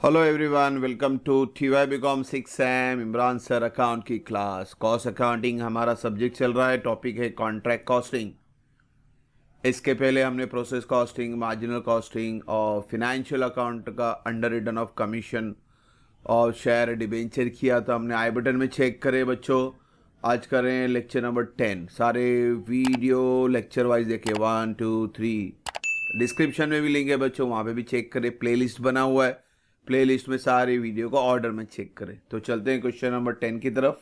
Hello everyone, welcome to TY BCom 6M Imran sir account की क्लास। Cost accounting हमारा subject चल रहा है। टॉपिक है कॉन्ट्रैक्ट कॉस्टिंग। इसके पहले हमने प्रोसेस कॉस्टिंग, मार्जिनल कॉस्टिंग और फिनेंशियल अकाउंट का अंडर रिटर्न ऑफ कमीशन और शेयर डिबेंचर किया था। हमने आई बटन में चेक करे बच्चों। आज करें लेक्चर नंबर 10। सारे वीडियो लेक्चर वाइज देखे 1 2 3। डिस्क्रिप्शन में भी लिंक है बच्चों, वहाँ पे भी चेक करें। प्लेलिस्ट बना हुआ है, प्लेलिस्ट में सारे वीडियो को ऑर्डर में चेक करें। तो चलते हैं क्वेश्चन नंबर 10 की तरफ।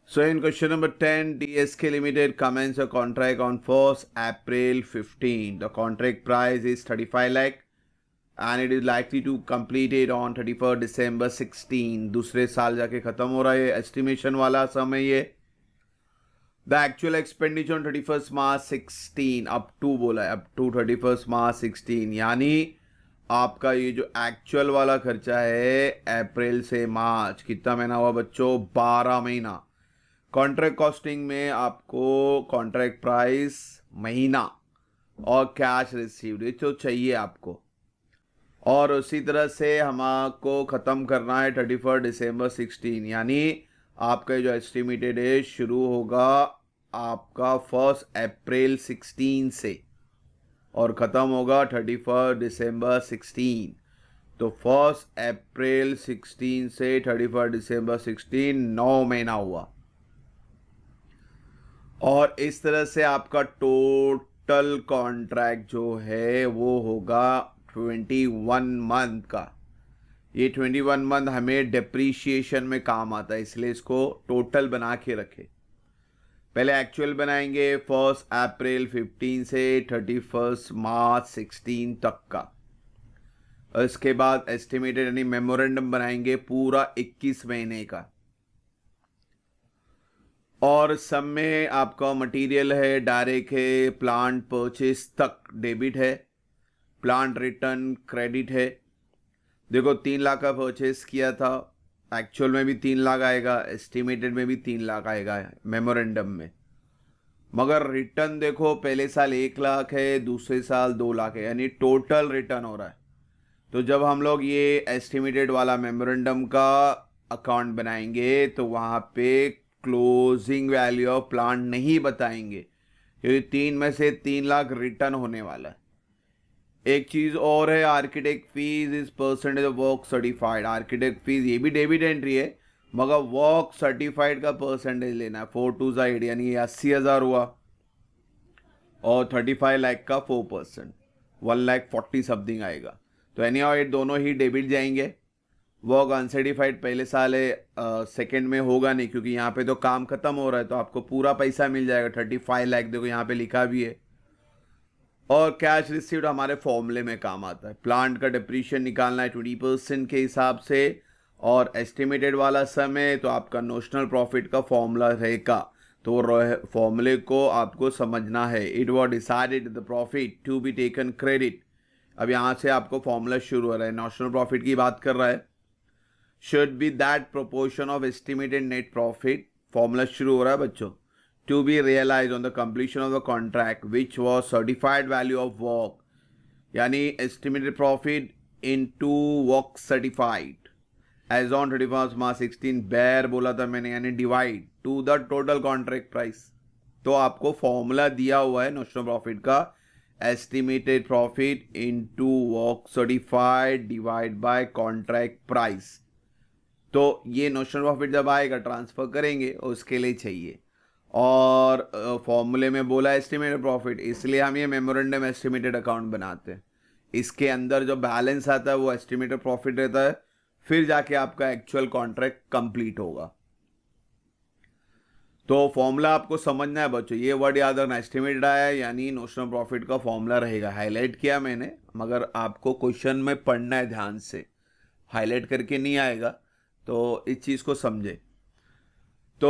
सो इन question number 10, DSK Limited commence a contract on 1st April 15. The contract price is 35 lakh and it is likely to complete it on 31st December 16. दूसरे साल जाके खत्म हो रहा है। एस्टिमेशन वाला समय ये। The actual expenditure on 31st March 16 up to बोला है, up to 31st March 16, यानी आपका ये जो एक्चुअल वाला खर्चा है अप्रैल से मार्च, कितना महीना हुआ बच्चों? 12 महीना। कॉन्ट्रैक्ट कॉस्टिंग में आपको कॉन्ट्रैक्ट प्राइस, महीना और कैश रिसीव्ड ये तो चाहिए आपको। और उसी तरह से हमको ख़त्म करना है 31 दिसंबर 16, यानी आपका जो एस्टिमेटेड है शुरू होगा आपका 1 अप्रैल 16 से और ख़त्म होगा 31 दिसंबर 16। तो 1 अप्रैल 16 से 31 दिसंबर 16 9 महीना हुआ। और इस तरह से आपका टोटल कॉन्ट्रैक्ट जो है वो होगा 21 मंथ का। ये 21 मंथ हमें डेप्रीशिएशन में काम आता है, इसलिए इसको टोटल बना के रखे। पहले एक्चुअल बनाएंगे 1 अप्रैल 15 से 31 मार्च 16 तक का। इसके बाद एस्टिमेटेड यानी मेमोरेंडम बनाएंगे पूरा 21 महीने का। और सब में आपका मटेरियल है, डायरेक्ट है, प्लांट परचेस तक डेबिट है, प्लांट रिटर्न क्रेडिट है। देखो 3 लाख का परचेस किया था, एक्चुअल में भी 3 लाख आएगा, एस्टिमेटेड में भी 3 लाख आएगा मेमोरेंडम में। मगर रिटर्न देखो पहले साल 1 लाख है, दूसरे साल 2 लाख है, यानी टोटल रिटर्न हो रहा है। तो जब हम लोग ये एस्टिमेटेड वाला मेमोरेंडम का अकाउंट बनाएंगे तो वहाँ पे क्लोजिंग वैल्यू ऑफ प्लांट नहीं बताएंगे, क्योंकि 3 में से 3 लाख रिटर्न होने वाला है। एक चीज़ और है, architect fees is percentage of work certified. Architect fees ये भी डेबिट एंट्री है, मगर वर्क सर्टिफाइड का परसेंटेज लेना है। 4 2 8, यानी 80,000 हुआ और 35 लाख का 4%, 1,40,000 समथिंग आएगा। तो एनी हाउ ये दोनों ही डेबिट जाएंगे। वर्क अनसर्टिफाइड पहले साल है, सेकेंड में होगा नहीं, क्योंकि यहाँ पे तो काम खत्म हो रहा है, तो आपको पूरा पैसा मिल जाएगा 35 लाख। देखो यहाँ पे लिखा भी है। और कैश रिसीव्ड हमारे फॉर्मूले में काम आता है। प्लांट का डिप्रीशिएशन निकालना है 20% के हिसाब से, और एस्टिमेटेड वाला समय तो आपका नोशनल प्रॉफिट का फॉर्मूला रहेगा, तो फॉर्मूले को आपको समझना है। It was decided the profit to be taken credit. अब यहाँ से आपको फॉर्मूला शुरू हो रहा है, नोशनल प्रॉफिट की बात कर रहा है। Should be that proportion of estimated net profit, formula शुरू हो रहा है बच्चों, to be realized on the completion of the contract which was certified value of work, यानी estimated profit into work certified as on 31st March 16 बेर बोला था मैंने, यानी divide two the total contract price. तो आपको फॉर्मूला दिया हुआ है नोशनल प्रॉफिट का, estimated profit into work certified divide by contract price. तो ये नोशनल प्रॉफिट जब आएगा ट्रांसफर करेंगे, उसके लिए चाहिए। और फॉर्मूले में बोला एस्टिमेटेड प्रॉफिट, इसलिए हम ये मेमोरेंडम एस्टिमेटेड अकाउंट बनाते हैं। इसके अंदर जो बैलेंस आता है वो एस्टिमेटेड प्रॉफिट रहता है, फिर जाके आपका एक्चुअल कॉन्ट्रैक्ट कंप्लीट होगा। तो फॉर्मूला आपको समझना है बच्चों, ये वर्ड याद रखना, एस्टिमेटेड आया यानी नोशनल प्रॉफिट का फॉर्मूला रहेगा। हाईलाइट किया मैंने, मगर आपको क्वेश्चन में पढ़ना है ध्यान से, हाईलाइट करके नहीं आएगा, तो इस चीज़ को समझे। तो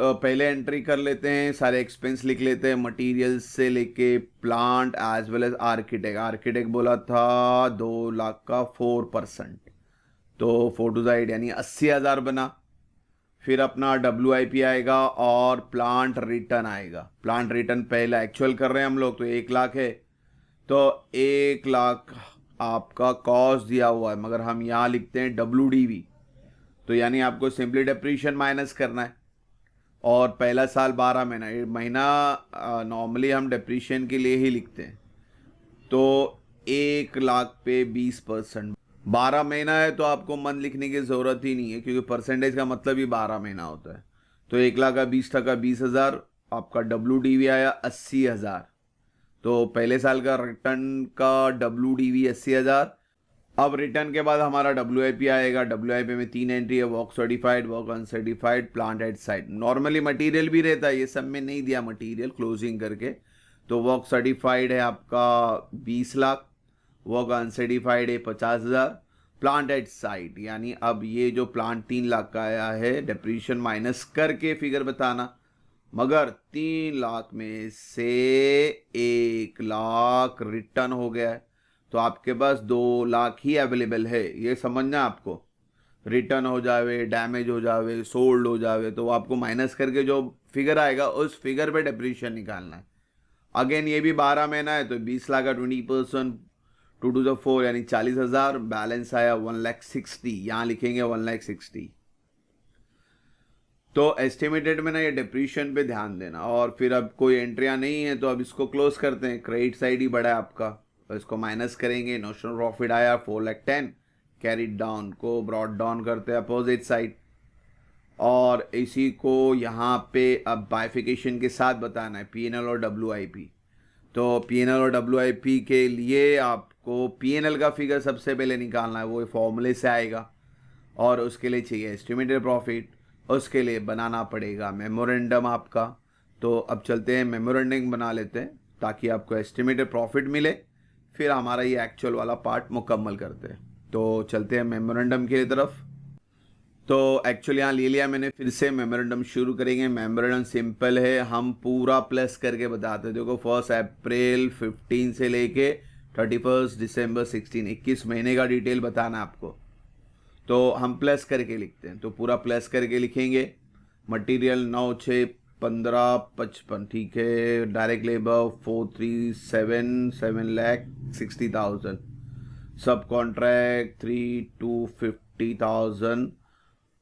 पहले एंट्री कर लेते हैं, सारे एक्सपेंस लिख लेते हैं, मटेरियल से लेके plant as well as architect. Architect बोला था 2 लाख का 4%, तो 4 2 8 यानी 80,000 बना। फिर अपना WIP आएगा और प्लांट रिटर्न आएगा। प्लांट रिटर्न पहला एक्चुअल कर रहे हैं हम लोग, तो 1 लाख है, तो 1 लाख आपका कॉस्ट दिया हुआ है, मगर हम यहाँ लिखते हैं WDV, तो यानी आपको सिंपली डेप्रीशिएशन माइनस करना है। और पहला साल 12 महीना, ये महीना नॉर्मली हम डेप्रीशिएशन के लिए ही लिखते हैं। तो 1 लाख पे 20%, 12 महीना है तो आपको मंथ लिखने की ज़रूरत ही नहीं है, क्योंकि परसेंटेज का मतलब ही 12 महीना होता है। तो 1 लाख का 20% 20,000, आपका WDV आया 80,000। तो पहले साल का रिटर्न का WDV 80,000। अब रिटर्न के बाद हमारा WIP आएगा। WIP में 3 एंट्री है, work certified, work uncertified, plant at site. Normally material भी रहता है, ये सब में नहीं दिया मटेरियल क्लोजिंग करके। तो वर्क सर्टिफाइड है आपका 20 लाख, वर्क अनसर्टिफाइड है 50,000, प्लांट एट साइट, यानी अब ये जो प्लांट 3 लाख का आया है, डेप्रीशिएशन माइनस करके फिगर बताना। मगर 3 लाख में से 1 लाख रिटर्न हो गया है, तो आपके पास 2 लाख ही अवेलेबल है। ये समझना आपको, रिटर्न हो जावे, डैमेज हो जावे, सोल्ड हो जावे, तो आपको माइनस करके जो फिगर आएगा उस फिगर पे डेप्रीशिएशन निकालना है। अगेन ये भी 12 महीना है, तो 20 लाख का 20% 2 to the 4 यानी 40,000। बैलेंस आया 1,60,000, यहाँ लिखेंगे 1,60,000। तो एस्टिमेटेड में ना ये डेप्रीशिएशन पे ध्यान देना। और फिर अब कोई एंट्रियाँ नहीं है तो अब इसको क्लोज करते हैं। क्रेडिट साइड ही बड़ा है आपका, तो इसको माइनस करेंगे। नोशनल प्रॉफिट आया 4,10,000, कैरिड डाउन को ब्रॉड डाउन करते हैं अपोजिट साइड। और इसी को यहाँ पे अब बाइफिकेशन के साथ बताना है, PNL और WIP। तो PNL और WIP के लिए आपको PNL का फिगर सबसे पहले निकालना है, वो फॉर्मूले से आएगा। और उसके लिए चाहिए एस्टिमेटेड प्रॉफिट, उसके लिए बनाना पड़ेगा मेमोरेंडम आपका। तो अब चलते हैं मेमोरेंडम बना लेते हैं, ताकि आपको एस्टिमेटेड प्रॉफिट मिले, फिर हमारा ये एक्चुअल वाला पार्ट मुकम्मल करते हैं। तो चलते हैं मेमोरेंडम की तरफ। तो एक्चुअली यहाँ ले लिया मैंने, फिर से मेमोरेंडम शुरू करेंगे। मेमोरेंडम सिंपल है, हम पूरा प्लस करके बताते हैं। देखो 1 अप्रैल 15 से लेके 31 दिसंबर 16, 21 महीने का डिटेल बताना है आपको। तो हम प्लस करके लिखते हैं, तो पूरा प्लस करके लिखेंगे। मटेरियल 9,6,15,55, ठीक है। Direct labour 4,377,7,60,000। सब कॉन्ट्रैक्ट 3,250,000,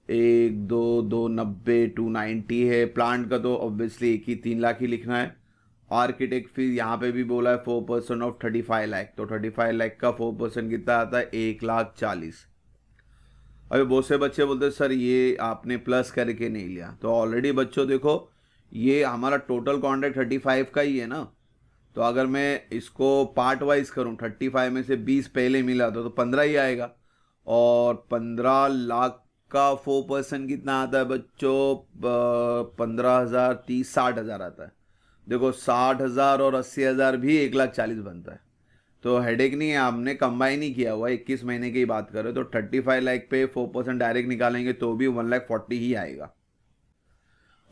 1,2,290, 290 है। प्लांट का तो ऑब्वियसली एक ही 3 लाख ही लिखना है। आर्किटेक्ट फीस यहाँ पे भी बोला है 4% ऑफ 35 लाख, तो 35 लाख का 4% कितना आता है, 1,40,000। अभी बहुत से बच्चे बोलते हैं सर ये आपने प्लस करके नहीं लिया। तो ऑलरेडी बच्चों देखो, ये हमारा टोटल कॉन्ट्रैक्ट 35 का ही है ना। तो अगर मैं इसको पार्ट वाइज करूँ, 35 में से 20 पहले मिला तो 15 ही आएगा। और 15 लाख का 4% कितना आता है बच्चों, 15,000, 30, 60,000 आता है। देखो 60,000 और 80,000 भी 1,40,000 बनता है। तो हेडेक नहीं है, आपने कंबाइन ही किया हुआ, 21 महीने की बात करें तो 35 लाख पे 4% डायरेक्ट निकालेंगे तो भी 1,40,000 ही आएगा।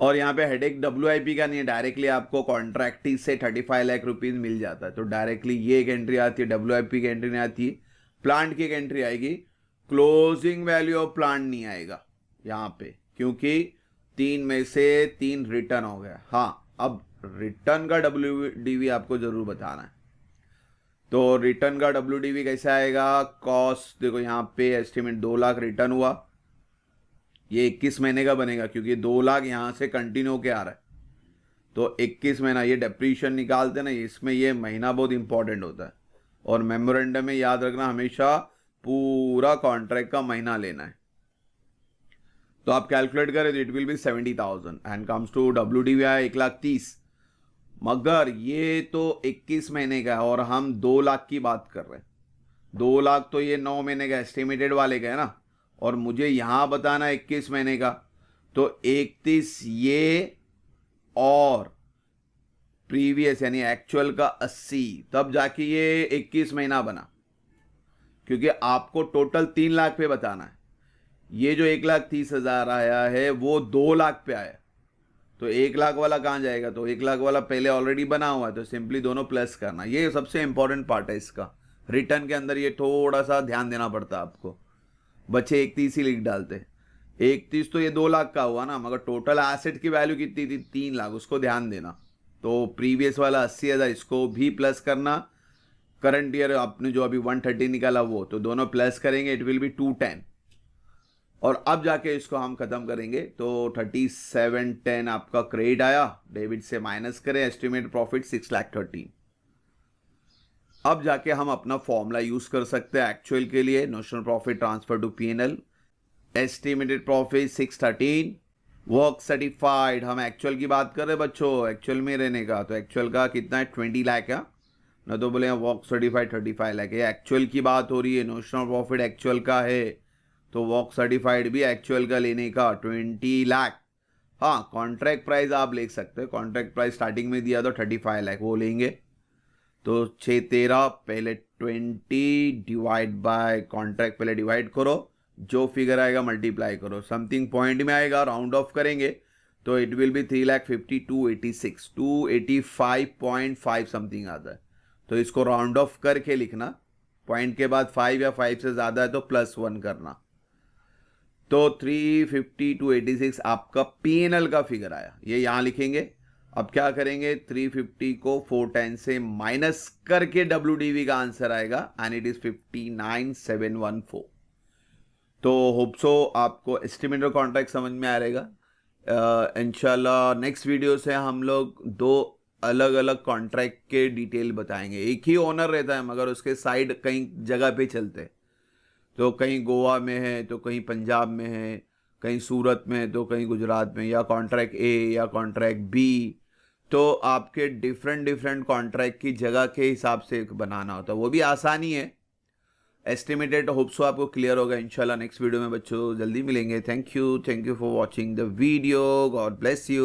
और यहाँ पे हेडेक WIP का नहीं है, डायरेक्टली आपको कॉन्ट्रैक्टी से 35 लाख रुपीज़ मिल जाता है। तो डायरेक्टली ये एक एंट्री आती है, WIP की एंट्री नहीं आती। प्लांट की एक एंट्री आएगी, क्लोजिंग वैल्यू ऑफ प्लांट नहीं आएगा यहाँ पे, क्योंकि 3 में से 3 रिटर्न हो गया। हाँ, अब रिटर्न का WDV आपको जरूर बताना है। तो रिटर्न का WDV कैसे आएगा, कॉस्ट देखो यहाँ पे एस्टिमेट 2 लाख रिटर्न हुआ, ये 21 महीने का बनेगा, क्योंकि 2 लाख यहाँ से कंटिन्यू के आ रहा है। तो 21 महीना ये डेप्रीशिएशन निकालते ना, इसमें ये महीना बहुत इंपॉर्टेंट होता है। और मेमोरेंडम में याद रखना, हमेशा पूरा कॉन्ट्रैक्ट का महीना लेना है। तो आप कैलकुलेट करें तो it will be 70,000 and comes to WDV आया 1,30,000। मगर ये तो 21 महीने का है और हम 2 लाख की बात कर रहे हैं। 2 लाख तो ये 9 महीने का एस्टिमेटेड वाले का है ना, और मुझे यहां बताना 21 महीने का। तो 31 ये और प्रीवियस यानी एक्चुअल का 80, तब जाके ये 21 महीना बना, क्योंकि आपको टोटल 3 लाख पे बताना है। ये जो 1,30,000 आया है वो 2 लाख पे आया, तो 1 लाख वाला कहाँ जाएगा, तो 1 लाख वाला पहले ऑलरेडी बना हुआ है, तो सिंपली दोनों प्लस करना। ये सबसे इंपॉर्टेंट पार्ट है इसका, रिटर्न के अंदर ये थोड़ा सा ध्यान देना पड़ता है आपको। बच्चे 31 ही लिख डालते, 31 तो ये 2 लाख का हुआ ना, मगर टोटल एसेट की वैल्यू कितनी थी, 3 लाख, उसको ध्यान देना। तो प्रीवियस वाला 80,000 इसको भी प्लस करना, करंट ईयर आपने जो अभी 130 निकाला वो, तो दोनों प्लस करेंगे, इट विल बी 210, और अब जाके इसको हम खत्म करेंगे तो 3710 आपका क्रेडिट आया, डेबिट से माइनस करें, एस्टिमेटेड प्रॉफिट 6,13,000। अब जाके हम अपना फॉर्मूला यूज कर सकते हैं एक्चुअल के लिए, notional profit transfer to PNL, estimated profit 613, work certified, हम एक्चुअल की बात कर रहे हैं बच्चों, एक्चुअल में रहने का, तो एक्चुअल का कितना है 20 लाख है ना, तो बोले वर्क सर्टिफाइड 35 लाख है, एक्चुअल की बात हो रही है, नोशनल प्रॉफिट एक्चुअल का है, तो वर्क सर्टिफाइड भी एक्चुअल का लेने का 20 लाख। हाँ, कॉन्ट्रैक्ट प्राइस आप ले सकते हैं, कॉन्ट्रैक्ट प्राइस स्टार्टिंग में दिया तो 35 लाख, वो लेंगे, तो 613 पहले 20 डिवाइड बाय कॉन्ट्रैक्ट, पहले डिवाइड करो, जो फिगर आएगा मल्टीप्लाई करो, समथिंग पॉइंट में आएगा, राउंड ऑफ करेंगे तो इट विल बी 3,50,286, 285.5 समथिंग आता है, तो इसको राउंड ऑफ करके लिखना, पॉइंट के बाद 5 या 5 से ज़्यादा है तो +1 करना, तो 350,286 आपका पीएनएल का फिगर आया, ये यहाँ लिखेंगे। अब क्या करेंगे, 350 को 410 से माइनस करके WDV का आंसर आएगा एंड इट इज 59,714। तो होप सो आपको एस्टिमेटेड कॉन्ट्रैक्ट समझ में आ रहेगा। इंशाल्लाह नेक्स्ट वीडियो से हम लोग 2 अलग अलग कॉन्ट्रैक्ट के डिटेल बताएंगे। एक ही ओनर रहता है मगर उसके साइड कई जगह पे चलते हैं, तो कहीं गोवा में है तो कहीं पंजाब में है, कहीं सूरत में है तो कहीं गुजरात में, या कॉन्ट्रैक्ट ए या कॉन्ट्रैक्ट बी, तो आपके डिफरेंट कॉन्ट्रैक्ट की जगह के हिसाब से बनाना होता है, वो भी आसानी है। एस्टिमेटेड होप सो आपको क्लियर होगा इंशाल्लाह। नेक्स्ट वीडियो में बच्चों जल्दी मिलेंगे। Thank you for watching the video, God bless you.